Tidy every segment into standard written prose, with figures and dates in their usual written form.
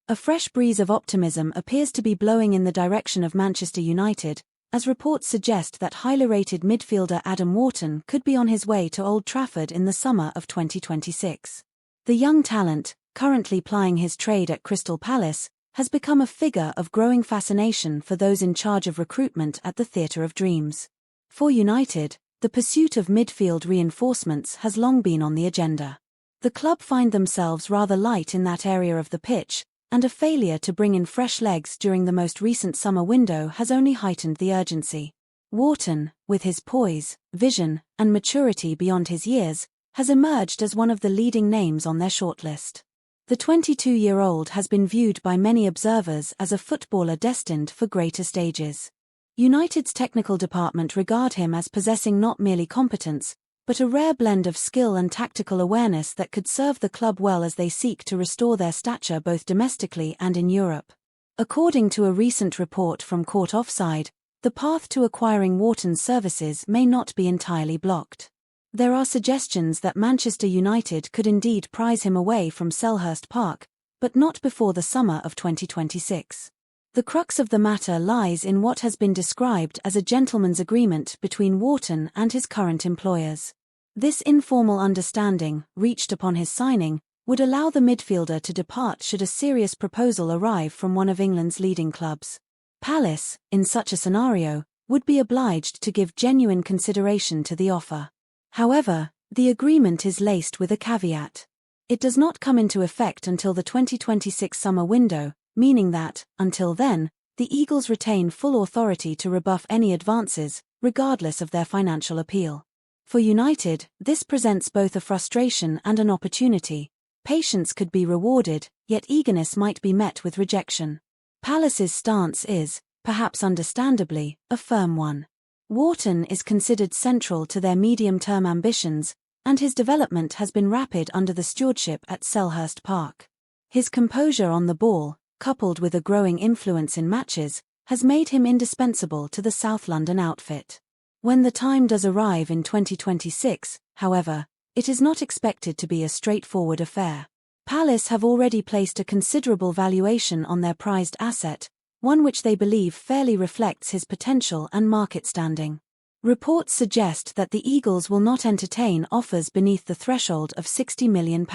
A fresh breeze of optimism appears to be blowing in the direction of Manchester United, as reports suggest that highly rated midfielder Adam Wharton could be on his way to Old Trafford in the summer of 2026. The young talent, currently plying his trade at Crystal Palace, has become a figure of growing fascination for those in charge of recruitment at the Theatre of Dreams. For United, the pursuit of midfield reinforcements has long been on the agenda. The club find themselves rather light in that area of the pitch, and a failure to bring in fresh legs during the most recent summer window has only heightened the urgency. Wharton, with his poise, vision, and maturity beyond his years, has emerged as one of the leading names on their shortlist. The 22-year-old has been viewed by many observers as a footballer destined for greater stages. United's technical department regard him as possessing not merely competence, but a rare blend of skill and tactical awareness that could serve the club well as they seek to restore their stature both domestically and in Europe. According to a recent report from Court Offside, the path to acquiring Wharton's services may not be entirely blocked. There are suggestions that Manchester United could indeed prize him away from Selhurst Park, but not before the summer of 2026. The crux of the matter lies in what has been described as a gentleman's agreement between Wharton and his current employers. This informal understanding, reached upon his signing, would allow the midfielder to depart should a serious proposal arrive from one of England's leading clubs. Palace, in such a scenario, would be obliged to give genuine consideration to the offer. However, the agreement is laced with a caveat. It does not come into effect until the 2026 summer window, meaning that, until then, the Eagles retain full authority to rebuff any advances, regardless of their financial appeal. For United, this presents both a frustration and an opportunity. Patience could be rewarded, yet eagerness might be met with rejection. Palace's stance is, perhaps understandably, a firm one. Wharton is considered central to their medium-term ambitions, and his development has been rapid under the stewardship at Selhurst Park. His composure on the ball, coupled with a growing influence in matches, has made him indispensable to the South London outfit. When the time does arrive in 2026, however, it is not expected to be a straightforward affair. Palace have already placed a considerable valuation on their prized asset, one which they believe fairly reflects his potential and market standing. Reports suggest that the Eagles will not entertain offers beneath the threshold of £60 million.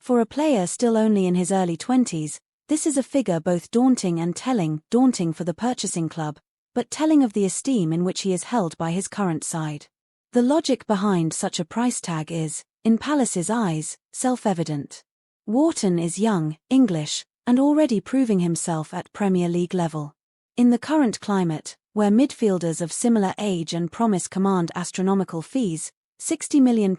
For a player still only in his early 20s, this is a figure both daunting and telling, daunting for the purchasing club, but telling of the esteem in which he is held by his current side. The logic behind such a price tag is, in Palace's eyes, self-evident. Wharton is young, English, and already proving himself at Premier League level. In the current climate, where midfielders of similar age and promise command astronomical fees, £60 million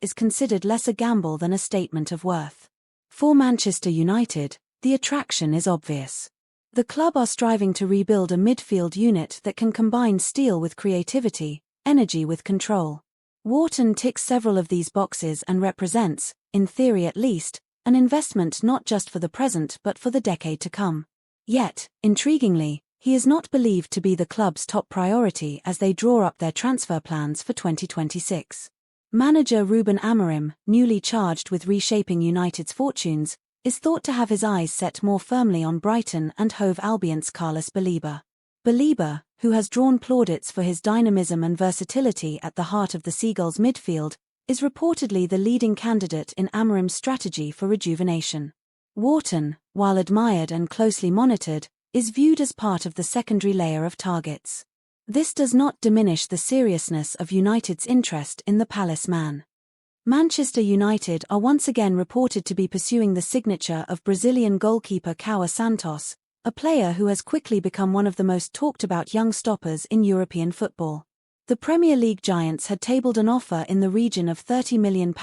is considered less a gamble than a statement of worth. For Manchester United, the attraction is obvious. The club are striving to rebuild a midfield unit that can combine steel with creativity, energy with control. Wharton ticks several of these boxes and represents, in theory at least, an investment not just for the present but for the decade to come. Yet, intriguingly, he is not believed to be the club's top priority as they draw up their transfer plans for 2026. Manager Rubenamorim, newly charged with reshaping United's fortunes, is thought to have his eyes set more firmly on Brighton and Hove Albion's Carlos Baleba. Baleba, who has drawn plaudits for his dynamism and versatility at the heart of the Seagulls' midfield, is reportedly the leading candidate in Amorim's strategy for rejuvenation. Wharton, while admired and closely monitored, is viewed as part of the secondary layer of targets. This does not diminish the seriousness of United's interest in the Palace man. Manchester United are once again reported to be pursuing the signature of Brazilian goalkeeper Caio Santos, a player who has quickly become one of the most talked-about young stoppers in European football. The Premier League giants had tabled an offer in the region of £30 million,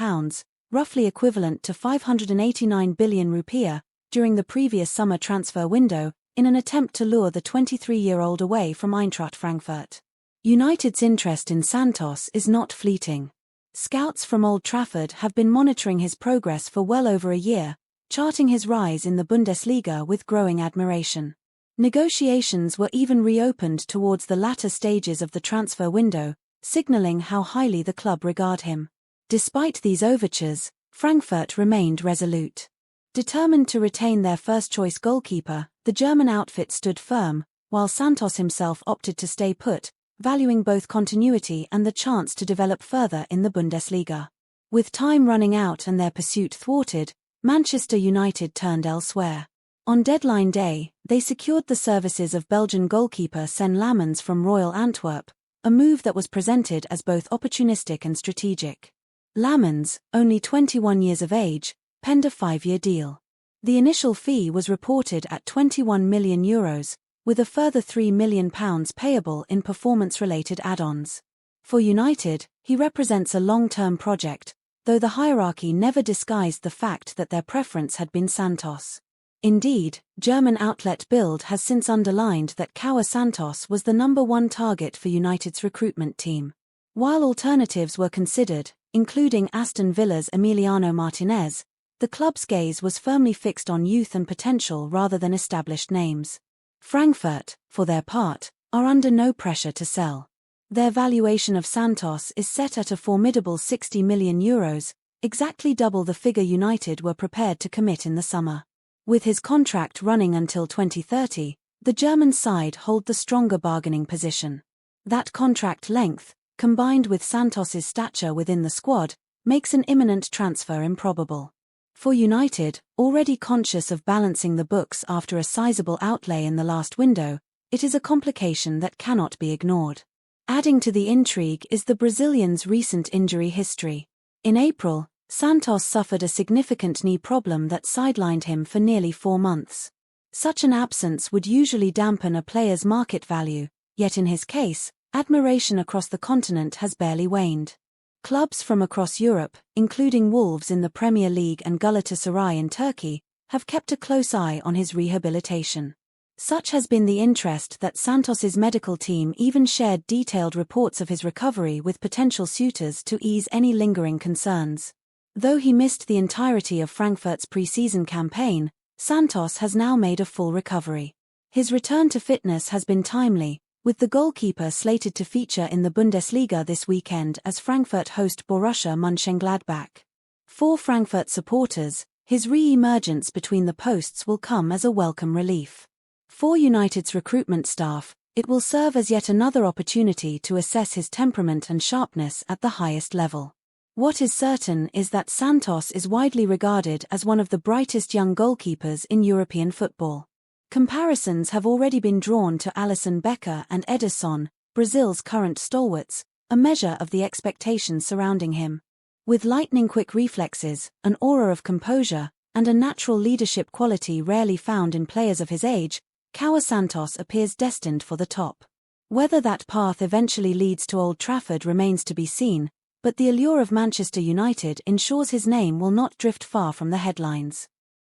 roughly equivalent to 589 billion rupiah, during the previous summer transfer window, in an attempt to lure the 23-year-old away from Eintracht Frankfurt. United's interest in Santos is not fleeting. Scouts from Old Trafford have been monitoring his progress for well over a year, charting his rise in the Bundesliga with growing admiration. Negotiations were even reopened towards the latter stages of the transfer window, signaling how highly the club regard him. Despite these overtures, Frankfurt remained resolute. Determined to retain their first-choice goalkeeper, the German outfit stood firm, while Santos himself opted to stay put, valuing both continuity and the chance to develop further in the Bundesliga. With time running out and their pursuit thwarted, Manchester United turned elsewhere. On deadline day, they secured the services of Belgian goalkeeper Sen Lammens from Royal Antwerp, a move that was presented as both opportunistic and strategic. Lammens, only 21 years of age, penned a 5-year deal. The initial fee was reported at €21 million, with a further £3 million payable in performance-related add-ons. For United, he represents a long-term project, though the hierarchy never disguised the fact that their preference had been Santos. Indeed, German outlet Bild has since underlined that João Santos was the number one target for United's recruitment team. While alternatives were considered, including Aston Villa's Emiliano Martinez, the club's gaze was firmly fixed on youth and potential rather than established names. Frankfurt, for their part, are under no pressure to sell. Their valuation of Santos is set at a formidable €60 million, exactly double the figure United were prepared to commit in the summer. With his contract running until 2030, the German side hold the stronger bargaining position. That contract length, combined with Santos's stature within the squad, makes an imminent transfer improbable. For United, already conscious of balancing the books after a sizable outlay in the last window, it is a complication that cannot be ignored. Adding to the intrigue is the Brazilian's recent injury history. In April, Santos suffered a significant knee problem that sidelined him for nearly 4 months. Such an absence would usually dampen a player's market value, yet in his case, admiration across the continent has barely waned. Clubs from across Europe, including Wolves in the Premier League and Galatasaray in Turkey, have kept a close eye on his rehabilitation. Such has been the interest that Santos's medical team even shared detailed reports of his recovery with potential suitors to ease any lingering concerns. Though he missed the entirety of Frankfurt's pre-season campaign, Santos has now made a full recovery. His return to fitness has been timely, with the goalkeeper slated to feature in the Bundesliga this weekend as Frankfurt host Borussia Mönchengladbach. For Frankfurt supporters, his re-emergence between the posts will come as a welcome relief. For United's recruitment staff, it will serve as yet another opportunity to assess his temperament and sharpness at the highest level. What is certain is that Santos is widely regarded as one of the brightest young goalkeepers in European football. Comparisons have already been drawn to Alisson Becker and Ederson, Brazil's current stalwarts, a measure of the expectations surrounding him. With lightning-quick reflexes, an aura of composure, and a natural leadership quality rarely found in players of his age, João Santos appears destined for the top. Whether that path eventually leads to Old Trafford remains to be seen, but the allure of Manchester United ensures his name will not drift far from the headlines.